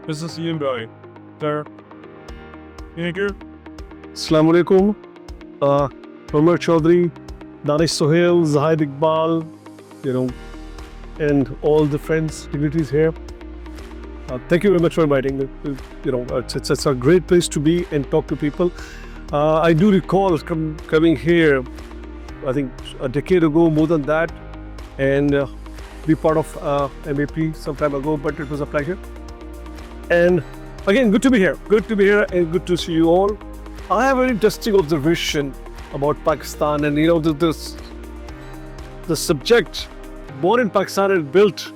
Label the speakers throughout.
Speaker 1: This is Ian Boy. Sir, thank you.
Speaker 2: Assalamu alaikum. Umar Chaudhry, Danish Sohail, Zahid Iqbal, and all the friends, dignitaries here. Thank you very much for inviting me. It's a great place to be and talk to people. I do recall coming here, I think a decade ago, more than that, and be part of MAP some time ago, but it was a pleasure. And again, good to be here. Good to be here and good to see you all. I have an interesting observation about Pakistan, and the subject born in Pakistan and built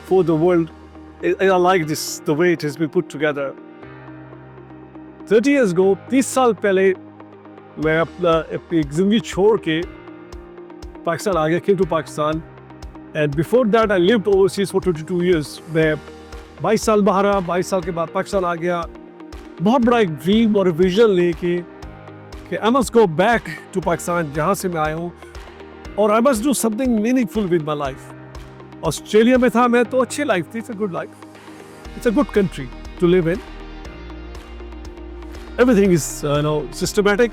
Speaker 2: for the world. I like this, the way it has been put together. 30 years ago, 30 साल पहले मैं अपनी जिंदगी छोड़ के पाकिस्तान आ गया, came to Pakistan, and before that I lived overseas for 22 years. मैं 22 साल बाहर रहा, 22 साल के बाद पाकिस्तान आ गया, बहुत बड़ा एक ड्रीम और विजन लेके कि I must go back to Pakistan जहाँ से मैं आया हूँ, और I must do something meaningful with my life. Australia में था मैं, तो अच्छी लाइफ थी, it's a good life. It's a good country to live in. Everything is systematic.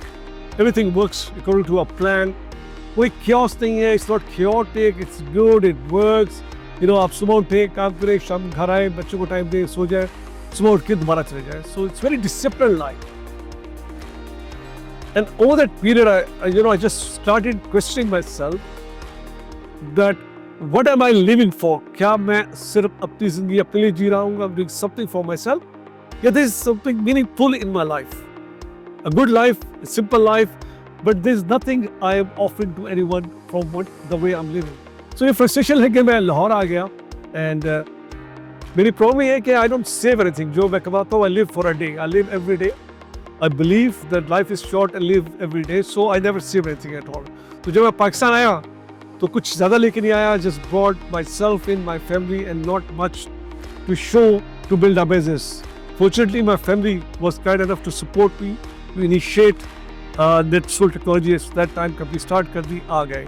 Speaker 2: Everything works according to a plan. कोई chaos नहीं है. It's not chaotic. It's good. It works. आप सुबह उठे, काम करें, शाम घर आए, बच्चों को टाइम दे, सो जाए, सुबह उठ के दोबारा चले जाए. So it's very disciplined life. And over that period, I just started questioning myself that what am I living for? क्या मैं सिर्फ अपनी जिंदगी अपने लिए जी रहा हूँ? I'm doing something for myself. Yeah, there is something meaningful in my life. A good life, a simple life, but there is nothing I am offering to anyone from the way I'm living. So ये frustration है कि मैं लाहौर आ गया, and मेरी problem है कि I don't save anything. जो मैं कमाता हूँ, I live for a day. I live every day. I believe that life is short and live every day, so I never save anything at all. तो जब मैं पाकिस्तान आया, तो कुछ ज़्यादा लेके नहीं आया. Just brought myself in, my family, and not much to show to build a business. Fortunately, my family was kind enough to support me, to initiate that Soul Technology. At that time, company start कर दी, आ गए.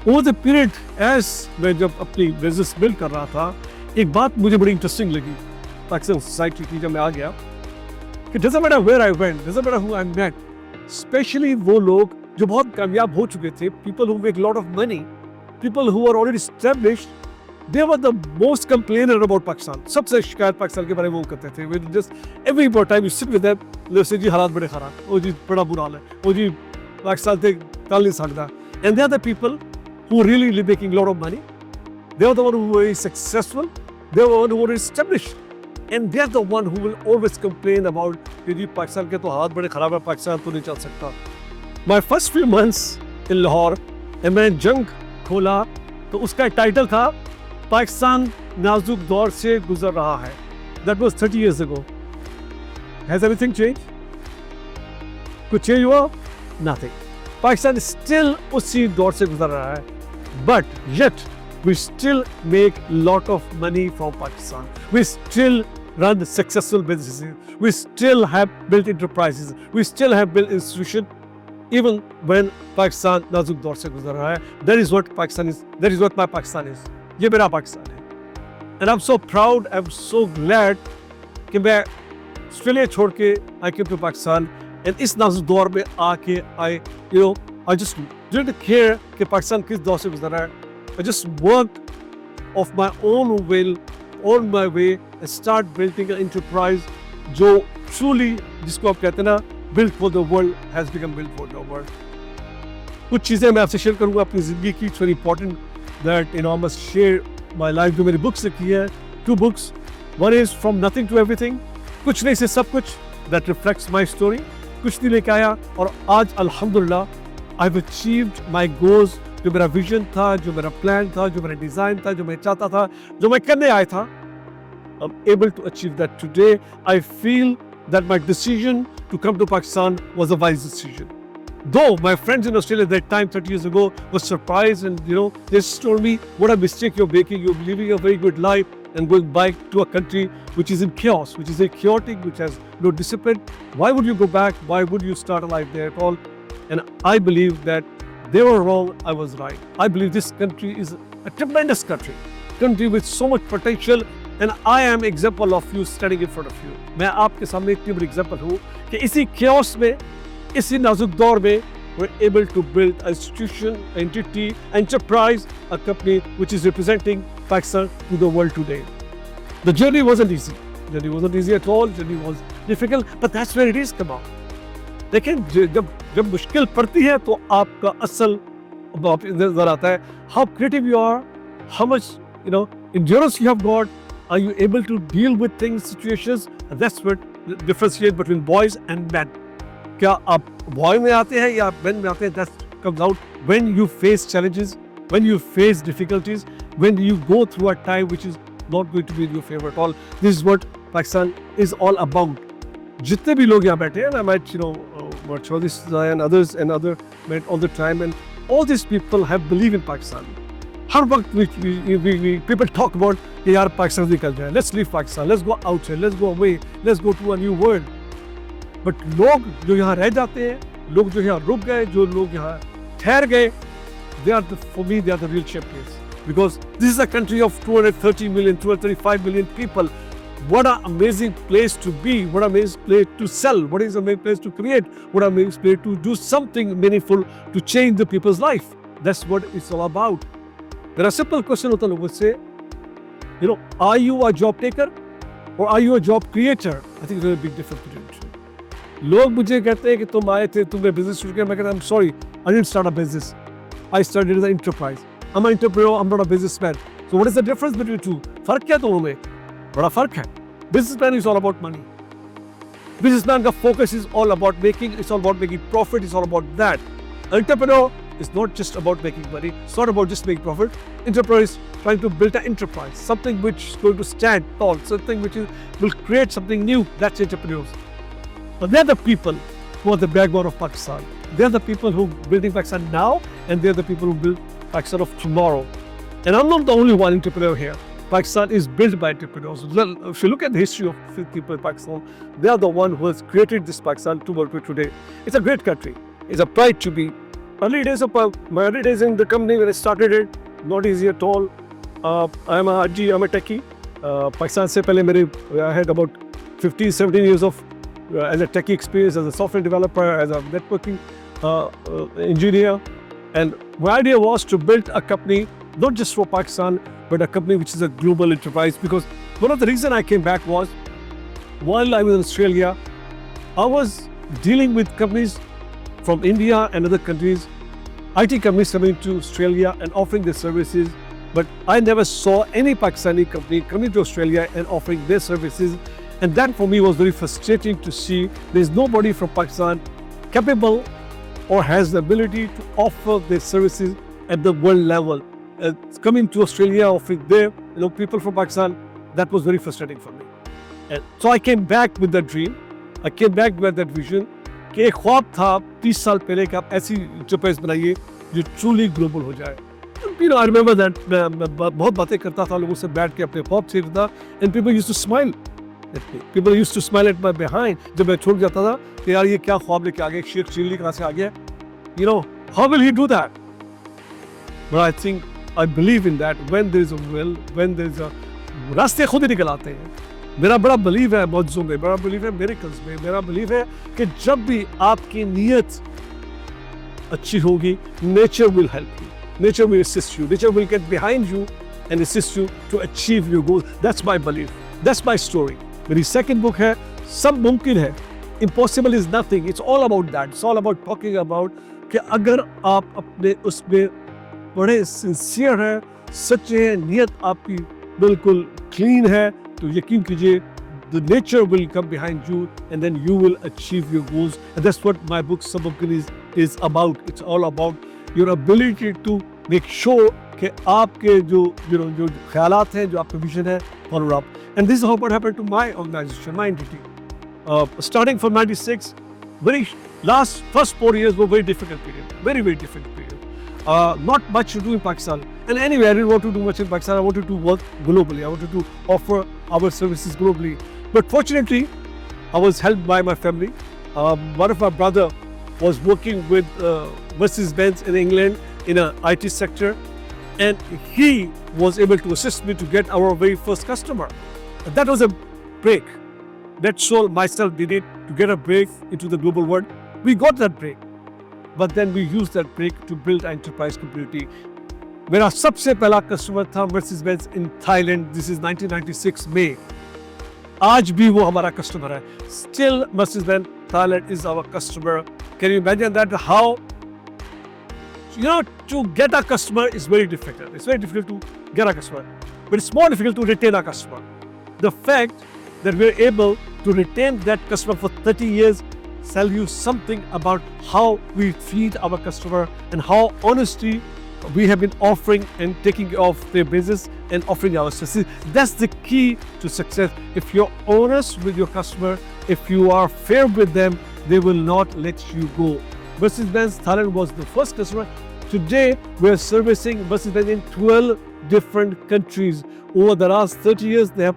Speaker 2: Over the period, as मैं जब अपनी business build कर रहा था, एक बात मुझे बड़ी interesting लगी पाकिस्तान society की जब मैं आ गया, कि doesn't matter where I went, doesn't matter who I met, especially वो लोग जो बहुत कामयाब हो चुके थे, people who make a lot of money, people who are already established, they were the most complainer about Pakistan. सबसे शिकायत पाकिस्तान के बारे में वो करते थे. When just every time you sit with them, they say जी हालात बड़े खराब, ओ जी बड़ा बुरा हाल है, ओ जी पाकिस्तान से निकाल नहीं सकता. And they are the people who really making a lot of money. They are the one who are successful. They are the one who are established. And they are the one who will always complain about कि जी पाकिस्तान के तो हालात बड़े खराब है, पाकिस्तान तो नहीं चल सकता. My first few months in Lahore, and मैंने जंग खोला, तो उसका टाइटल था पाकिस्तान नाजुक दौर से गुजर रहा है. That was 30 years ago. Has everything changed? कुछ change हुआ? Nothing. पाकिस्तान still उसी दौर से गुजर रहा है. But yet we still make lot of money from Pakistan. We still run successful businesses. We still have built enterprises. We still have built institutions. Even when Pakistan नाजुक दौर से गुजर रहा है. That is what Pakistan is. That is what my Pakistan is. ये मेरा पाकिस्तान है. And I'm so proud, I'm so glad कि मैं ऑस्ट्रेलिया छोड़ के I came to Pakistan, and इस नाजुक दौर में आके I just didn't care कि पाकिस्तान किस दौर से गुजर रहा है. I just worked of my own will, on my way, and start building an enterprise जो truly, जिसको आप कहते हैं ना, built for the world, has become built for the world. कुछ चीज़ें मैं आपसे शेयर करूँगा अपनी ज़िंदगी की. It's very important that I must share my life. जो मेरी बुक्स लिखी है, 2 books. One is From Nothing to Everything. कुछ नहीं से सब कुछ. That reflects my story. कुछ नहीं लेके आया, और आज अल्हम्दुलिल्लाह I've achieved my goals. जो मेरा विजन था, जो मेरा प्लान था, जो मेरा डिज़ाइन था, जो मैं चाहता था, जो मैं करने आया था, I'm able to achieve that today. I feel that my decision to come to Pakistan was a wise decision. Though my friends in Australia at that time, 30 years ago, were surprised, and they just told me, what a mistake you're making. You're living a very good life and going back to a country which is in chaos, which is very chaotic, which has no discipline. Why would you go back? Why would you start a life there at all? And I believe that they were wrong, I was right. I believe this country is a tremendous country with so much potential, And I am example of you standing in front of you. मैं आपके सामने इतनी बड़ी example हूँ कि इसी chaos में, इसी नाजुक दौर में, we're able to build an institution, entity, enterprise, a company which is representing Pakistan to the world today. The journey wasn't easy. Journey wasn't easy at all. Journey was difficult, but that's where it is come out. लेकिन जब मुश्किल पड़ती है तो आपका असल नजर आता है. How creative you are, how much endurance you have got. Are you able to deal with things, situations? And that's what differentiates between boys and men. क्या आप boy में आते हैं या men में आते हैं? That comes out when you face challenges, when you face difficulties, when you go through a time which is not going to be in your favor at all. This is what Pakistan is all about. जितने भी लोग यहाँ बैठे हैं, I met Chaudhry Zai and others and other met all the time, and all these people have believed in Pakistan. हर वक्त we people talk about कि यार पाकिस्तान से निकल जाए, let's leave Pakistan, let's go outside, let's go away, let's go to a new world. But लोग जो यहाँ रह जाते हैं, लोग जो यहाँ रुक गए, जो लोग यहाँ ठहर गए, for me they are the real champions. Because this is a country of 230 million, 235 million people. What an amazing place to be, what an amazing place to sell, what is an amazing place to create, what an amazing place to do something meaningful to change the people's life. That's what it's all about. There are simple questions होता है लोगों से, are you a job taker or are you a job creator? I think there's a big difference between the two. लोग मुझे कहते हैं कि तुम आए थे, तुमने business शुरू किया, मैं कहता I'm sorry, I didn't start a business. I started as an enterprise. I'm an entrepreneur, I'm not a businessman. So what is the difference between the two? फर्क क्या दोनों में? बड़ा फर्क है. Businessman is all about money. Businessman का focus is all about it's all about making profit, it's all about that. Entrepreneur is not just about making money, it's not about just making profit. Entrepreneur is trying to build an enterprise, something which is going to stand tall, something which will create something new. That's entrepreneurs. But they're the people who are the backbone of Pakistan. They're the people who are building Pakistan now, and they're the people who build Pakistan of tomorrow. And I'm not the only one entrepreneur here. Pakistan is built by entrepreneurs. If you look at the history of people in Pakistan, they are the one who has created this Pakistan to work with today. It's a great country. It's a pride to be. My early days in the company when I started it, not easy at all. I'm a techie. Pakistan se pehle I had about 15, 17 years of as a techie experience, as a software developer, as a networking engineer. And my idea was to build a company, not just for Pakistan, but a company which is a global enterprise. Because one of the reasons I came back was, while I was in Australia, I was dealing with companies from India and other countries, IT companies coming to Australia and offering their services. But I never saw any Pakistani company coming to Australia and offering their services. And that for me was very frustrating to see there's nobody from Pakistan capable or has the ability to offer their services at the world level. Coming to Australia, offering their people from Pakistan, that was very frustrating for me. And so I came back with that dream. I came back with that vision. कि एक ख्वाब था 30 साल पहले कि आप ऐसी enterprise बनाइए जो ट्रूली ग्लोबल हो जाए. I remember that मैं बहुत बातें करता था लोगों से बैठ के अपने ख्वाब से था, and people used to smile at me. People used to smile at my behind. जब मैं छोड़ जाता था कि यार ये क्या ख्वाब लेके आ गया, शेख चिल्ली कहाँ से आ गया? How will he do that? But I think I believe in that. When there is a will, when there is a रास्ते खुद ही निकल आते हैं. मेरा बड़ा बिलीव है मौजूद में, बड़ा बिलीव है मिरेकल्स में, मेरा बिलीव है कि जब भी आपकी नीयत अच्छी होगी, nature will help you, nature will assist you, nature will get behind you and assist you to achieve your goal. That's my believe, that's my story. मेरी सेकंड बुक है सब मुमकिन है, impossible is nothing. It's all about that. It's all about talking about कि अगर आप अपने उसमें बड़े सिंसियर हैं, सच्चे हैं, नीयत आपकी बिल्कुल क्लीन है, तो यकीन कीजिए the nature will come behind you and then you will achieve your goals. And that's what my book Sababkin is about. It's all about your ability to make sure कि आपके जो ख्यालात हैं, जो आपका विजन है, follow up. And this is how what happened to my organization, my entity. Starting from 96, first 4 years were very difficult period, very, very difficult period. Not much to do in Pakistan. And anyway, I didn't want to do much in Pakistan. I wanted to work globally. I wanted to offer our services globally. But fortunately, I was helped by my family. One of my brother was working with Mercedes-Benz in England in an IT sector. And he was able to assist me to get our very first customer. That was a break. NetSol, myself did it to get a break into the global world. We got that break. But then we used that break to build an enterprise community. मेरा सबसे पहला customer था Mercedes Benz in Thailand. This is 1996 में. आज भी वो हमारा customer है. Still Mercedes Benz Thailand is our customer. Can you imagine that? How, to get a customer is very difficult. It's very difficult to get a customer, but it's more difficult to retain a customer. The fact that we're able to retain that customer for 30 years tell you something about how we treat our customer and how honestly we have been offering and taking off their business and offering our services. That's the key to success. If you're honest with your customer, if you are fair with them, they will not let you go. Mercedes-Benz Thailand was the first customer. Today, we're servicing Mercedes-Benz in 12 different countries. Over the last 30 years, they have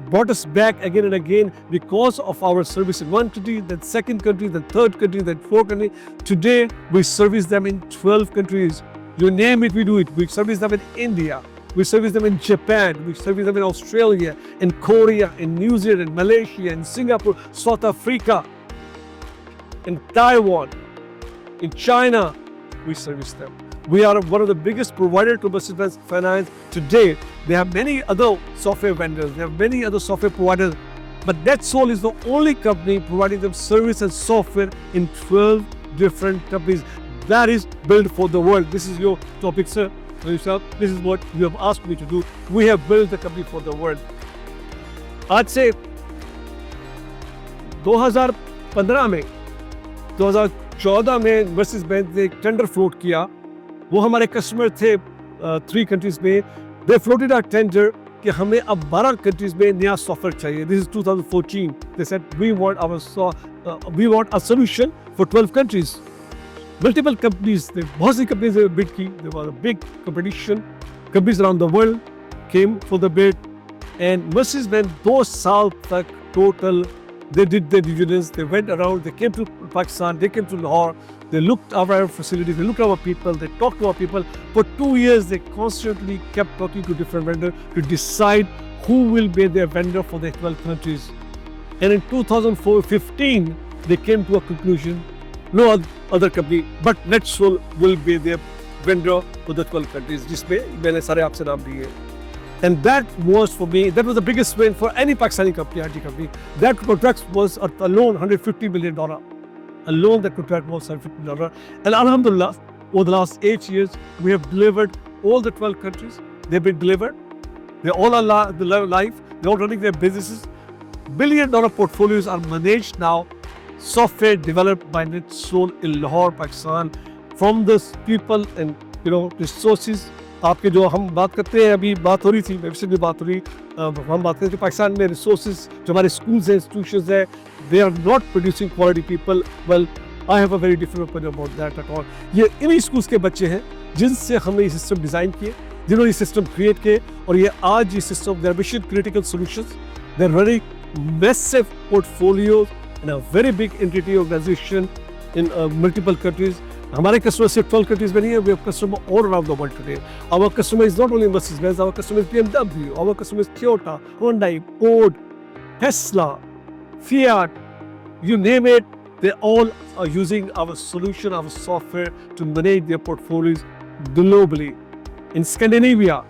Speaker 2: brought us back again and again because of our service in one country, then second country, then third country, then fourth country. Today, we service them in 12 countries. You name it, we do it. We service them in India. We service them in Japan. We service them in Australia, in Korea, in New Zealand, in Malaysia, in Singapore, South Africa, in Taiwan, in China. We service them. We are one of the biggest providers to Mercedes-Benz Finance today. They have many other software vendors. They have many other software providers. But NetSol is the only company providing them service and software in 12 different companies. That is built for the world. This is your topic, sir. This is what you have asked me to do. We have built the company for the world. आज से 2015 में 2014 में Mercedes Benz ने एक tender float किया. वो हमारे customer थे 3 कंट्रीज में. दे फ्लोटेड अ टेंडर कि हमें अब 12 कंट्रीज में नया सॉफ्टवेयर चाहिए. This is 2014. They said we want a solution for 12 countries. Multiple companies, बहुत सी companies ने bid की. There was a big competition. Companies around the world came for the bid. And Mercedes-Benz 2 साल तक total, they did their diligence. They went around. They came to Pakistan. They came to Lahore. They looked at our facilities. They looked at our people. They talked to our people. For 2 years, they constantly kept talking to different vendors to decide who will be their vendor for the 12 countries. And in 2015, they came to a conclusion. No other company but NetSol will be their vendor for the 12 countries. जिसमें मैंने सारे आपसे नाम दिए. And that was for me, that was the biggest win for any Pakistani company, IT company. That contract was alone $150 million. Alone that contract was $150 million. And Alhamdulillah, over the last 8 years, we have delivered all the 12 countries. They've been delivered. They're all alive. They're all running their businesses. $1 billion portfolios are managed now. Software developed by NetSol in Lahore, Pakistan, from the people and resources. आपके जो हम बात करते हैं, अभी बात हो रही थी, वेबसाइट में बात हो रही, हम बात करते हैं पाकिस्तान में रिसोर्सेज जो हमारे स्कूल्स हैं, इंस्टीट्यूशंस हैं, they are not producing quality people. Well, I have a very different opinion about that at all. ये इन्हीं स्कूल्स के बच्चे हैं जिनसे हमने ये सिस्टम डिज़ाइन किए, जिन्होंने ये सिस्टम क्रिएट किए, और ये आज ये system they're mission critical solutions, they're running massive portfolios in a very big entity organization in multiple countries. हमारे कस्टमर सिर्फ 12 कंट्रीज में नहीं है. We have customer all around the world today. Our customer is not only Mercedes-Benz. Our customer is BMW. Our customer is Toyota, Hyundai, Ford, Tesla, Fiat. You name it. They all are using our solution, our software to manage their portfolios globally. In Scandinavia,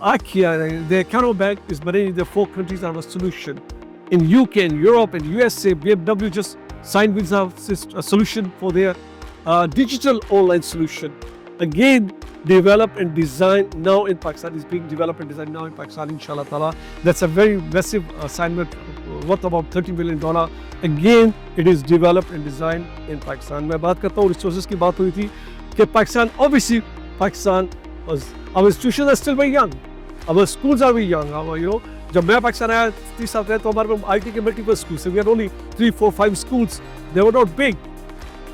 Speaker 2: IKEA, their Caro Bank is managing the 4 countries our solution. In UK, in Europe, in USA, BMW just signed with a solution for their digital online solution. Again, developed and designed now in Pakistan. Is being developed and designed now in Pakistan, inshallah ta'ala. That's a very massive assignment worth about $30 million. Again, it is developed and designed in Pakistan. मैं बात करता हूँ resources की बात हुई थी कि Pakistan, obviously, Pakistan was, our institutions are still very young. Our schools are very young. जब मैं पाकिस्तान आया 30 साल पहले, तो हमारे में IT के मल्टीपल स्कूल्स थे. We had only 3, 4, 5 schools. They were not big.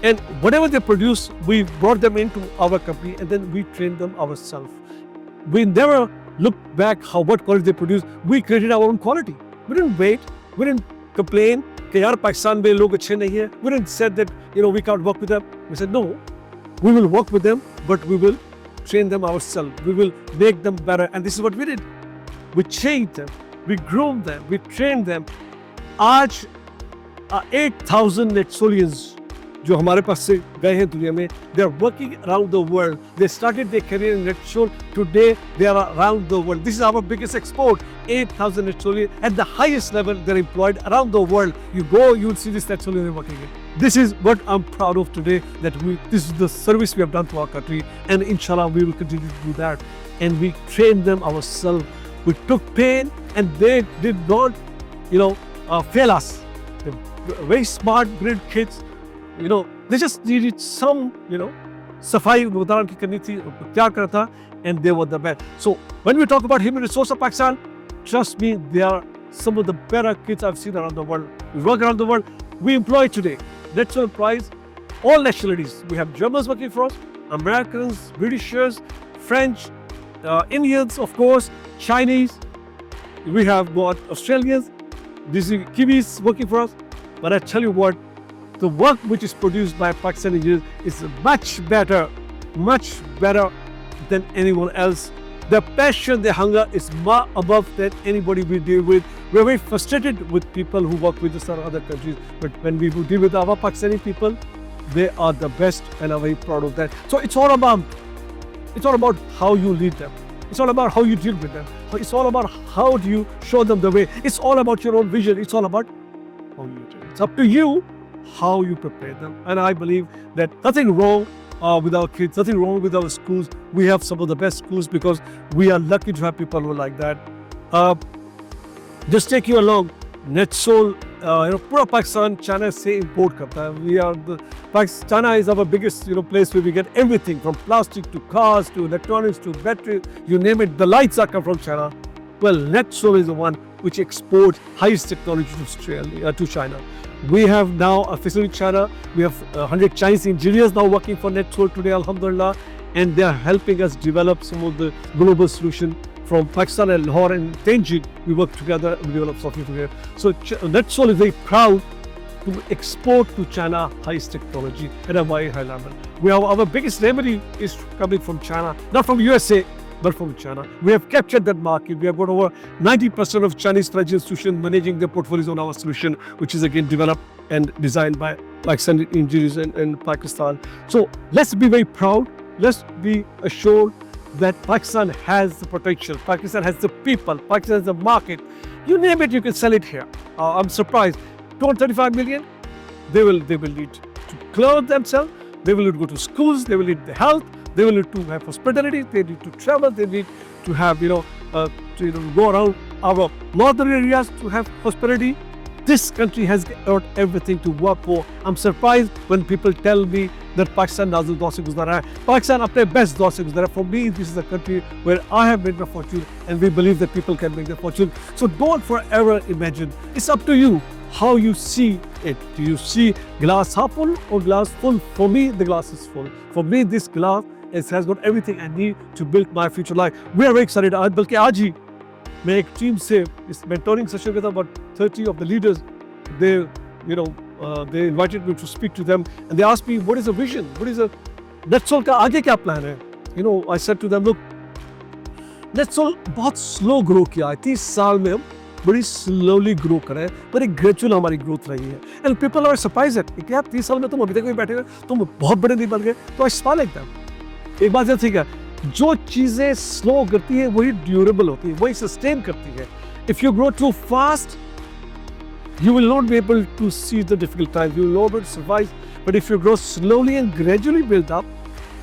Speaker 2: And whatever they produce, we brought them into our company and then we trained them ourselves. We never looked back what quality they produce. We created our own quality. We didn't wait. We didn't complain कि यार पाकिस्तान में लोग अच्छे नहीं हैं. We didn't say that we can't work with them. We said no, we will work with them, but we will train them ourselves. We will make them better. And this is what we did. We changed them. we groom them, we train them. आज 8,000 Netsolians जो हमारे पास से गए हैं दुनिया में, they are working around the world. They started their career in Netsol. Today they are around the world. This is our biggest export. 8,000 Netsolians at the highest level. They're employed around the world. You go, you'll see this Netsolian working here. This is what I'm proud of today. That this is the service we have done to our country, and inshallah we will continue to do that. And we trained them ourselves. We took pain, and they did not, fail us. They're very smart, brilliant kids. They just needed some, सफाई उदाहरण की करनी थी, तैयार करना था, and they were the best. So when we talk about human resource of Pakistan, trust me, they are some of the better kids I've seen around the world. We work around the world. We employ today. Netsol employs all nationalities. We have Germans working for us, Americans, Britishers, French, Indians, of course, Chinese. We have got Australians, these are Kiwis working for us. But I tell you what, the work which is produced by Pakistani engineers is much better than anyone else. Their passion, their hunger is far above than anybody we deal with. We're very frustrated with people who work with us in other countries. But when we deal with our Pakistani people, they are the best, and I'm very proud of that. So it's all about how you lead them. It's all about how you deal with them. It's all about how do you show them the way. It's all about your own vision. It's all about how you do it. It's up to you how you prepare them. And I believe that nothing wrong with our kids, nothing wrong with our schools. We have some of the best schools because we are lucky to have people who are like that. Just take you along. Netsol, पूरा Pakistan China से import करता है. China is our biggest, place where we get everything from plastic to cars to electronics to batteries, you name it. The lights are come from China. Well, Netsol is the one which exports highest technology to China. We have now a facility in China. We have 100 Chinese engineers now working for Netsol today, alhamdulillah, and they are helping us develop some of the global solution from Pakistan and Lahore and Tenjin. We work together, we develop something together. So Netsol is very proud to export to China highest technology at a very high level. Our biggest revenue is coming from China, not from USA, but from China. We have captured that market. We have got over 90% of Chinese financial institutions managing their portfolios on our solution, which is again developed and designed by Pakistani engineers in Pakistan. So let's be very proud. Let's be assured that Pakistan has the potential. Pakistan has the people. Pakistan has the market. You name it, you can sell it here. I'm surprised. 235 million, they will need to clothe themselves. They will need to go to schools. They will need the health. They will need to have hospitality. They need to travel. They need to have, to go around our northern areas to have hospitality. This country has got everything to work for. I'm surprised when people tell me that Pakistan doesn't दौर से गुजरा है. Pakistan अपने best दौर से गुजरा. For me, this is a country where I have made my fortune, and we believe that people can make their fortune. So don't forever imagine. It's up to you how you see it. Do you see glass half full or glass full? For me, the glass is full. For me, this glass has got everything I need to build my future life. We are very excited. बल्कि आज ही मैं एक team से इस mentoring session में था. About 30 of the leaders, they invited me to speak to them, and they asked me, what is the vision? What is the Netsol का आगे क्या plan है? I said to them, look, Netsol बहुत slow grow किया है. 30 साल में हम बड़ी slowly grow कर रहे हैं, पर एक gradual हमारी growth रही है. And people are surprised that क्या 30 साल में तुम अभी तक भी बैठे हुए, तुम बहुत बड़े नहीं बन गए. तो I smile like them. एक बात याद रखिएगा, जो चीजें स्लो करती है वही ड्यूरेबल होती है, वही सस्टेन करती है. If you grow too fast, you will not be able to see the difficult times. You will not be able to survive. But if you grow slowly and gradually build up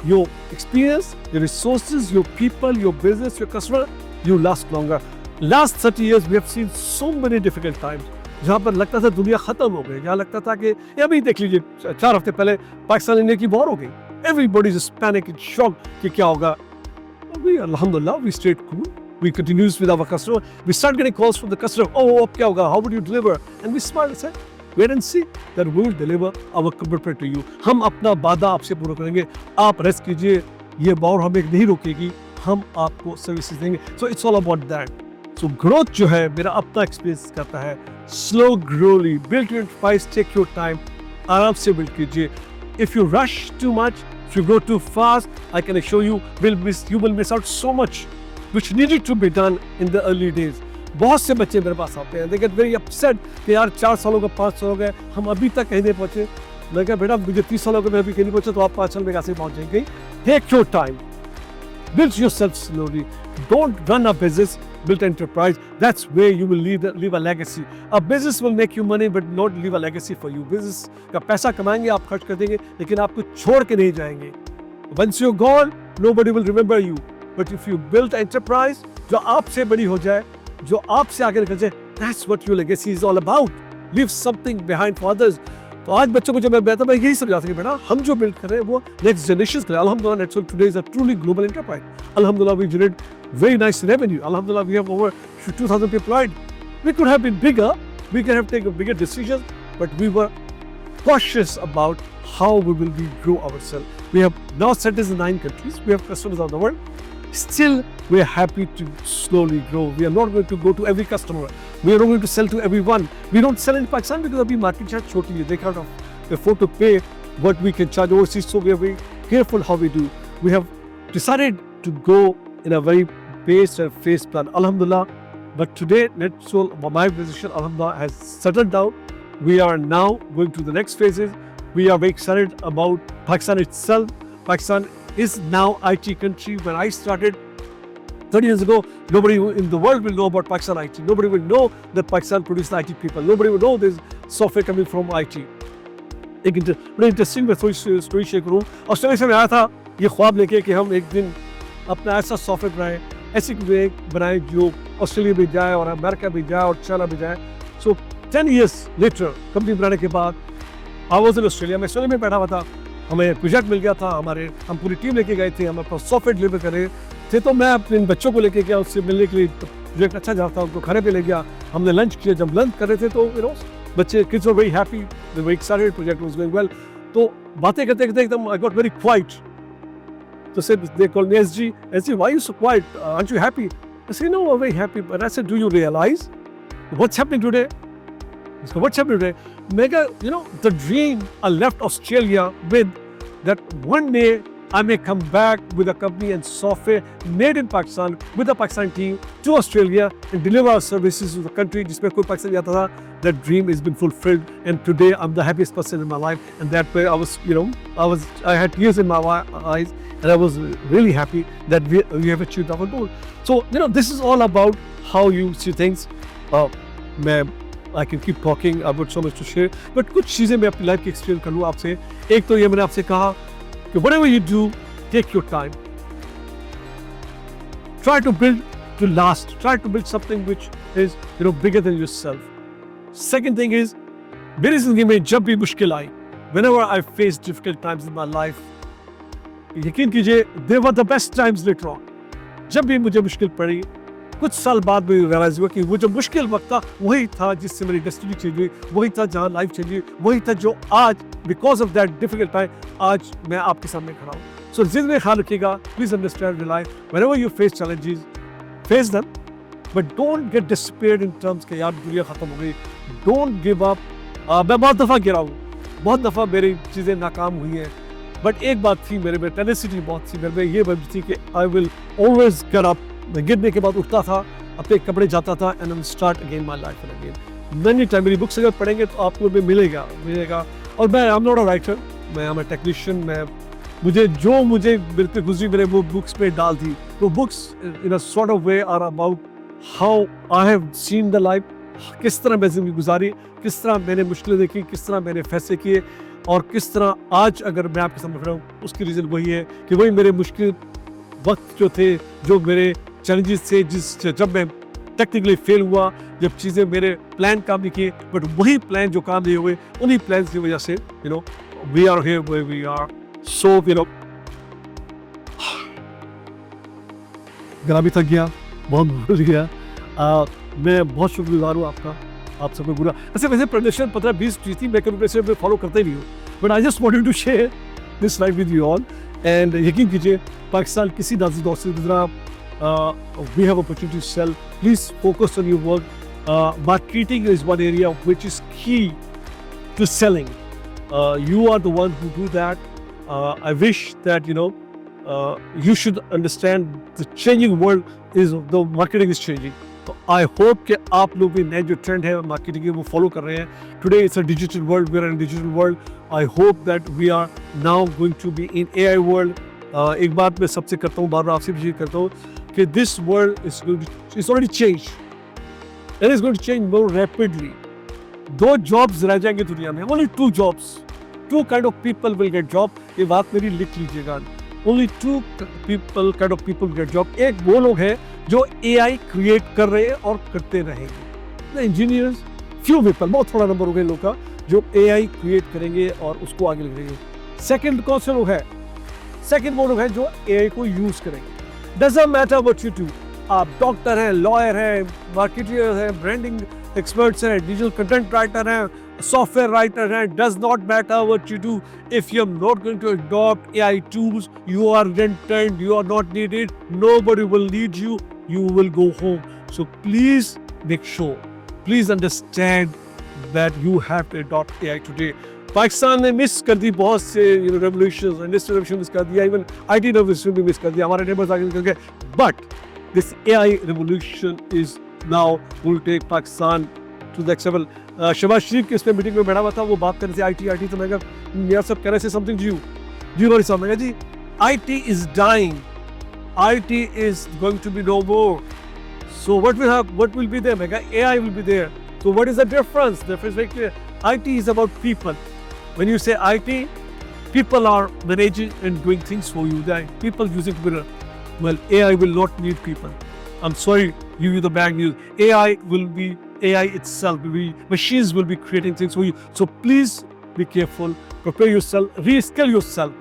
Speaker 2: your experience, your resources, your people, your business, your customer, you last longer. Last 30 years, we have seen so many difficult times. जहाँ पर लगता था दुनिया खत्म हो गई, जहाँ लगता था कि अभी देख लीजिए 4 हफ्ते पहले पाकिस्तान इंडिया की वॉर हो गई. Everybody is panic and shocked कि क्या होगा. We, alhamdulillah, we stayed cool. We continued with our customer. We start getting calls from the customer. Oh, अब क्या होगा? How would you deliver? And we smiled and said, wait and see that we will deliver our commitment to you. हम अपना वादा आपसे पूरा करेंगे. आप रेस्ट कीजिए. ये वॉर हमें नहीं रोकेगी. हम आपको सर्विसेज देंगे. So it's all about that. So growth जो है मेरा अपना एक्सपीरियंस करता है. Slow, growly, build your enterprise, take your time. आराम से build कीजिए. If you rush too much, if you grow too fast, I can assure you, you will miss out so much which needed to be done in the early days. बहुत से बच्चे मेरे पास आते हैं, they get very upset कि यार 4 साल हो गए, 5 साल हो गए, हम अभी तक कहीं नहीं पहुंचे। मैं कहा बेटा मुझे 30 साल हो गए, मैं अभी कहीं नहीं पहुंचा, तो आप 5 साल में कैसे पहुंच जाएंगे? Take your time, build yourself slowly, don't run a business, build enterprise. That's where you will leave a legacy. A business will make you money but not leave a legacy for you. Business का पैसा कमाएंगे, आप खर्च कर देंगे, लेकिन आपको छोड़ के नहीं जाएंगे। Once you're gone, nobody will remember you. But if you build enterprise, जो आपसे बड़ी हो जाए, जो आपसे आगे निकल जाए, that's what your legacy is all about. Leave something behind for others. तो आज बच्चों को जब मैं बताता हूँ, मैं यही समझाता हूँ कि बेटा हम जो बिल्ड कर रहे हैं वो नेक्स्ट जनरेशन के लिए। अल्हम्दुलिल्लाह network today is a truly global enterprise. अल्हम्दुलिल्लाह we generate very nice revenue. Alhamdulillah, we have over 2,000 people employed. We could have been bigger. We could have taken bigger decisions, but we were cautious about how we will grow ourselves. We have now settled in 9 countries. We have customers around the world. Still, we are happy to slowly grow. We are not going to go to every customer. We are not going to sell to everyone. We don't sell in Pakistan because abhi market share choti hai. They can't afford to pay what we can charge overseas. So we are very careful how we do. We have decided to go in a very based and phased plan. Alhamdulillah. But today, NetSol, my position, Alhamdulillah, has settled down. We are now going to the next phases. We are very excited about Pakistan itself. Pakistan is now IT country. When I started 30 years ago, nobody in the world will know about Pakistan IT. Nobody will know that Pakistan produces IT people. Nobody will know there's software coming from IT. एक बड़ी interesting मैं थोड़ी story share करूँ। Australia से मैं आया था ये ख्वाब लेके कि हम एक दिन अपना ऐसा सॉफ्टवेयर बनाए, ऐसी बनाए जो ऑस्ट्रेलिया भी जाए और अमेरिका भी जाए और चाइना भी जाए। सो 10 years later कंपनी बनाने के बाद आई वाज इन ऑस्ट्रेलिया, मैं ऑस्ट्रेलिया में बैठा हुआ था, हमें प्रोजेक्ट मिल गया था, हम पूरी टीम लेके गए थे, हम अपना सॉफ्टवेयर डिलीवर कर रहे थे। तो मैं अपने बच्चों को लेके गया, उससे मिलने के लिए प्रोजेक्ट अच्छा जाता, उनको खाने पे ले गया, हमने लंच किया। जब लंच कर रहे थे तो बच्चे kids were very happy, they were excited, project was going well. तो बातें करते करते एकदम I got very quite. So said they called me SG, why are you so quiet? Aren't you happy? I said, no, I'm very happy. But I said, do you realize what's happening today? He said, what's happening today? Mega, the dream I left Australia with, that one day I may come back with a company and software made in Pakistan with the Pakistan team to Australia and deliver our services to the country जिसमें कोई पाकिस्तान जाता था. That dream has been fulfilled, and today I'm the happiest person in my life. And that way I was, I had tears in my eyes, and I was really happy that we have achieved our goal. So this is all about how you see things. I can keep talking. I've got so much to share. But कुछ चीज़ें मैं अपनी life की experience कर लूँ आपसे. एक तो ये मैंने आपसे कहा कि whatever you do, take your time. Try to build to last. Try to build something which is bigger than yourself. Second thing is, मेरी जिंदगी में जब भी मुश्किल आई, whenever I faced difficult times in my life, यकीन कीजिए, they were the best times later on. जब भी मुझे मुश्किल पड़ी, कुछ साल बाद मुझे रियलाइज हुआ कि वो जो मुश्किल वक्त था वही था जिससे मेरी डेस्टिनी चेंज हुई, वही था जहाँ लाइफ चेंज हुई, वही था जो आज because of that difficult time आज मैं आपके सामने खड़ा हूँ. सो जिंदगी में ख्याल रखिएगा, please understand realise whenever you face challenges, face them, but don't get despaired in terms के यार दुनिया खत्म हो गई. Don't give up. मैं बहुत दफ़ा गिरा हूँ, बहुत दफ़ा मेरी चीज़ें नाकाम हुई हैं, बट एक बात थी मेरे में, टेनेसिटी बहुत थी मेरे में, ये बात थी कि I will always get up. मैं गिरने के बाद उठता था, अपने कपड़े जाता था, and I start again my life and again. Many time मेरी बुक्स अगर पढ़ेंगे तो आपको भी मिलेगा. और मैं I am not a writer, मैं एम अ टेक्नीशियन. मुझे मेरे पे गुजरी मैंने वो बुक्स पे डाल दी. वो books in a sort of way are about how I have seen the life, किस तरह मैं जिंदगी गुजारी, किस तरह मैंने मुश्किलें देखी, किस तरह मैंने फैसले किए, और किस तरह आज अगर मैं आपके सामने खड़ा हूँ, उसकी रीज़न वही है कि वही मेरे मुश्किल वक्त जो थे, जो मेरे चैलेंजेस थे, जब मैं टेक्निकली फेल हुआ, जब चीज़ें मेरे प्लान काम नहीं किए, बट वही प्लान जो काम नहीं हुए, उन्हीं प्लान की वजह से we are here where we are. So गला भी थक गया, बहुत भूल गया. मैं बहुत शुक्रगुजार हूँ आपका, आप सबको पूरा. वैसे प्रदर्शन 15-20 चीज़ थी, मैं कभी प्रदर्शन में फॉलो करते नहीं हूँ, but I just wanted to share this life with you all. And यकीन कीजिए, पाकिस्तान किसी नाज़ुक दौर से गुजरा. We have opportunity to sell. Please focus on your work. Marketing is one area which is key to selling. You are the one who do that. I wish that you should understand the changing world is the marketing is changing. तो I hope कि आप लोग भी नए जो trend है marketing के वो फॉलो कर रहे हैं. Today it's a digital world, we are in digital world. I hope that we are now going to be in AI world. एक बात मैं सबसे करता हूँ, बार बार आपसे भी करता हूँ कि this world is already change and is going to change more rapidly. 2 jobs रह जाएंगे दुनिया में, only 2 jobs. 2 kind of people will get job. ये बात मेरी लिख लीजिएगा. Only 2 kind of people get job. एक वो लोग हैं जो एआई क्रिएट कर रहे हैं और करते रहेंगे. इंजीनियर्स, फ्यू पीपल, बहुत थोड़ा नंबर हो गए लोग का जो एआई क्रिएट करेंगे और उसको आगे लेके. सेकंड कौन से लोग हैं? सेकंड वो लोग हैं जो एआई को यूज करेंगे. Doesn't matter what you do. आप डॉक्टर हैं, लॉयर हैं, मार्केटर हैं, ब्रांडिंग एक्सपर्ट्स हैं, डिजिटल कंटेंट राइटर हैं, software writer, and does not matter what you do. If you're not going to adopt AI tools, you are rented, you are not needed, nobody will need you, you will go home. So please make sure, please understand that you have to adopt AI today. Pakistan ने miss कर दी बहुत से revolutions, industrial revolution miss कर दिया, even IT revolution भी miss कर दिया, हमारे नेबर्स आगे निकल गए. But this AI revolution is now will take Pakistan to the next level. Shahbaz Sharif के इसमें मीटिंग में बैठा हुआ था, वो बात कर रहे थे आईटी. तो मैं कहा यार सब कह रहे थे समथिंग जी नौरी साहब. मैं कहा जी IT is dying, IT is going to be no more. So what will be there? मैं कहा AI will be there. So what is the difference? Difference very clear. IT is about people. When you say IT, people are managing and doing things for you. There are people using computer. Well, AI will not need people. I'm sorry, give you the bad news. AI itself will be, machines will be creating things for you. So please be careful, prepare yourself, reskill yourself,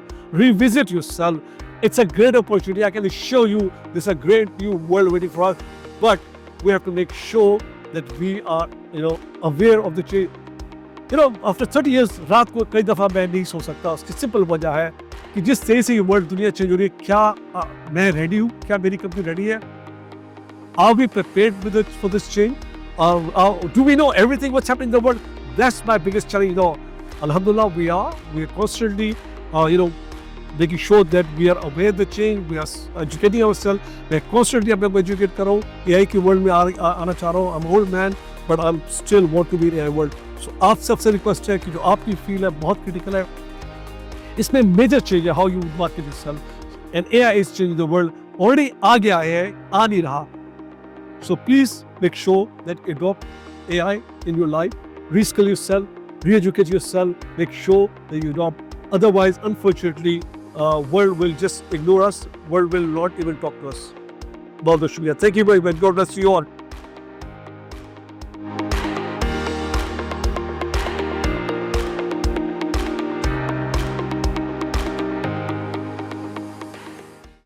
Speaker 2: revisit yourself. It's a great opportunity. I can assure you this is a great new world waiting for us. But we have to make sure that we are, aware of the change. After 30 years, रात को कई दफ़ा मैं नहीं सो सकता. उसकी simple वजह है कि जिस तरह से ये वर्ल्ड दुनिया चेंज हो रही है, क्या मैं रेडी हूँ? क्या मेरी कंपनी रेडी है? Are we prepared for this change? Do we know everything what's happening in the world? That's my biggest challenge. Alhamdulillah, we are constantly, making sure that we are aware of the change. We are educating ourselves. मैं constantly अपने को educate कर रहा हूँ. AI की world में आना चाह रहा हूँ. I'm an old man, but I'm still want to be in AI world. So आप सबसे रिक्वेस्ट है कि जो आपकी फील्ड है बहुत क्रिटिकल है, इसमें मेजर चेंज है how you market yourself. And AI is changing the world. Already आ गया है, आ नहीं रहा. So please make sure that you adopt AI in your life, reskill yourself, re-educate yourself, make sure that you adopt. Otherwise, unfortunately, world will just ignore us. World will not even talk to us. बहुत बहुत शुक्रिया. Thank you very much. God bless you all.